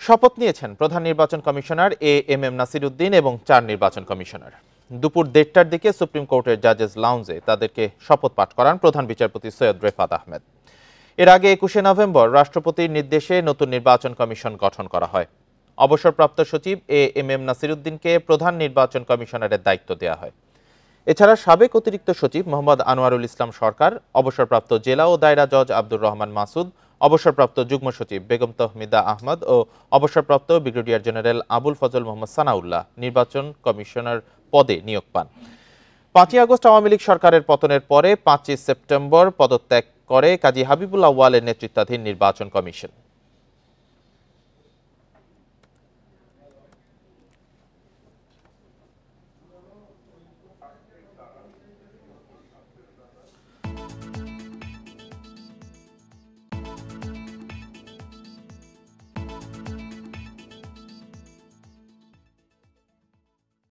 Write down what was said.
শপথ নিয়েছেন প্রধান নির্বাচন কমিশনার এএমএম নাসির উদ্দিন এবং ৪ নির্বাচন কমিশনার। দুপুর ১:৩০টার দিকে সুপ্রিম কোর্টের জাজেস লাউঞ্জে তাদেরকে শপথ পাঠ করান প্রধান বিচারপতি সৈয়দ রেফাত আহমেদ। এর আগে ২১শে নভেম্বর রাষ্ট্রপতির নির্দেশে নতুন নির্বাচন কমিশন গঠন করা হয়। অবসরপ্রাপ্ত সচিব এএমএম নাসির উদ্দিনকে প্রধান নির্বাচন কমিশনারের দায়িত্ব দেওয়া হয়। এছাড়া সাবেক অতিরিক্ত সচিব মোহাম্মদ আনোয়ারুল ইসলাম সরকার, অবসরপ্রাপ্ত জেলা ও দায়রা জজ আব্দুর রহমান মাসুদ, অবসরপ্রাপ্ত যুগ্ম সচিব বেগম তহমিদা আহমদ ও অবসরপ্রাপ্ত ব্রিগেডিয়ার জেনারেল আবুল ফজল মোহাম্মদ সানাউল্লাহ নির্বাচন কমিশনার পদে নিয়োগ পান। ৫ই আগস্ট আওয়ামী লীগ সরকারের পতনের পরে ৫ই সেপ্টেম্বর পদত্যাগ করে কাজী হাবিবুল আউয়ালের নেতৃত্বাধীন নির্বাচন কমিশন।